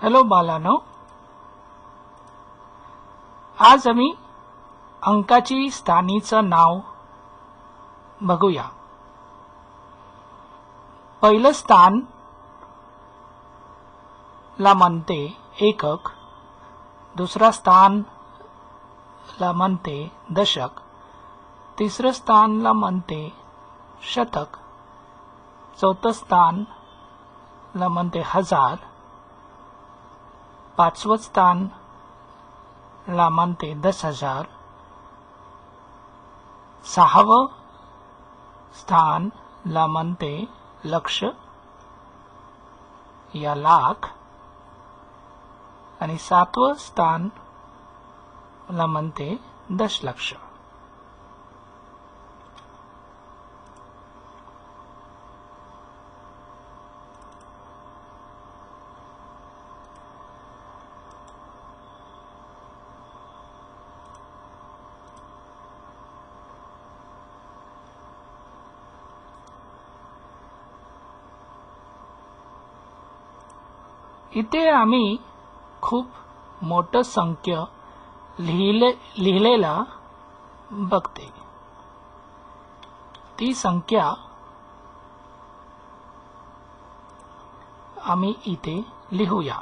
Hello बालांनो, आज आम्ही अंकाची स्थानीचं नाव बघूया। पहिलं स्थान ला म्हणते एकक, दुसरा स्थान ला म्हणते दशक, तिसरं स्थान ला म्हणते शतक, चौथं स्थान ला म्हणते हजार, पाचवं स्थान ला म्हणते 10,000, सहावं स्थान ला म्हणते लक्ष या लाख, आणि सातवं स्थान ला म्हणते दशलक्ष। इथे आम्ही खूप मोठं संख्या लिहिलेला बघते। ती संख्या आम्ही इथे लिहूया।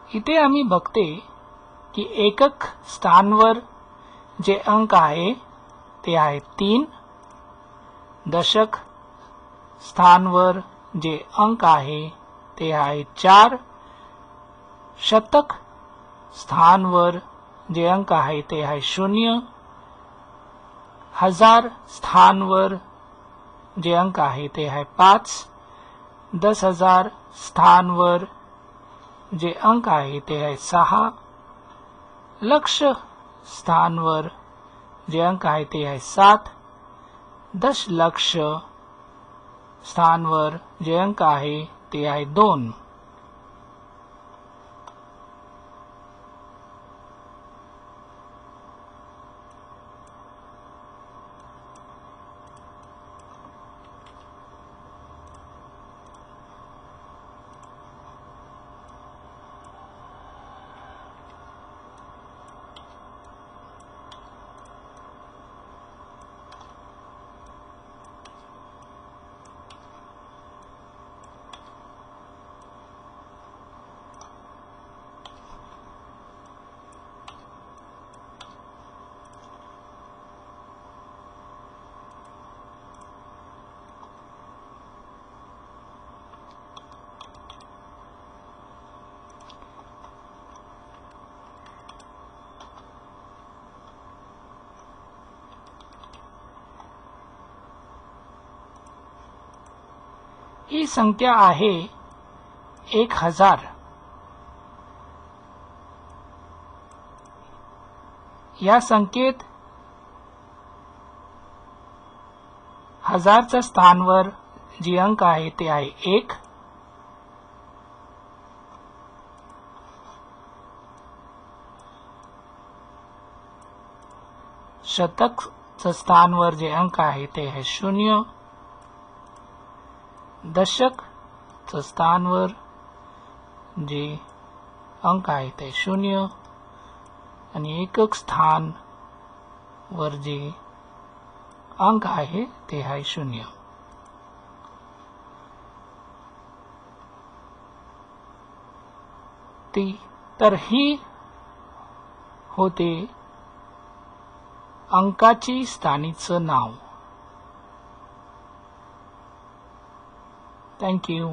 इथे आम्ही बघते की एकक स्थानवर जे अंक आहे ते आहे 3, दशक स्थानवर जे अंक आहे ते आहे 4, शतक स्थानवर जे अंक आहे ते आहे 0, हजार स्थानवर जे अंक आहे ते आहे 5, 10,000 स्थानवर जे अंक आहे ते आहे 6, लक्ष स्थानवर जे अंक आहे ते आहे 7, दशलक्ष स्थानवर जे अंक आहे ते आहे 2। ही संख्या आहे 1000। या संख्येत हजारच्या स्थानवर जे अंक आहे ते आहे 1, शतकच्या स्थानवर जे अंक आहे ते आहे 0, दशक स्थानवर जे अंक आहे ते 0, आणि एकक स्थान वर जे अंक आहे ते आहे 0। तर ही होते अंकाची स्थानीचं नाव। Thank you.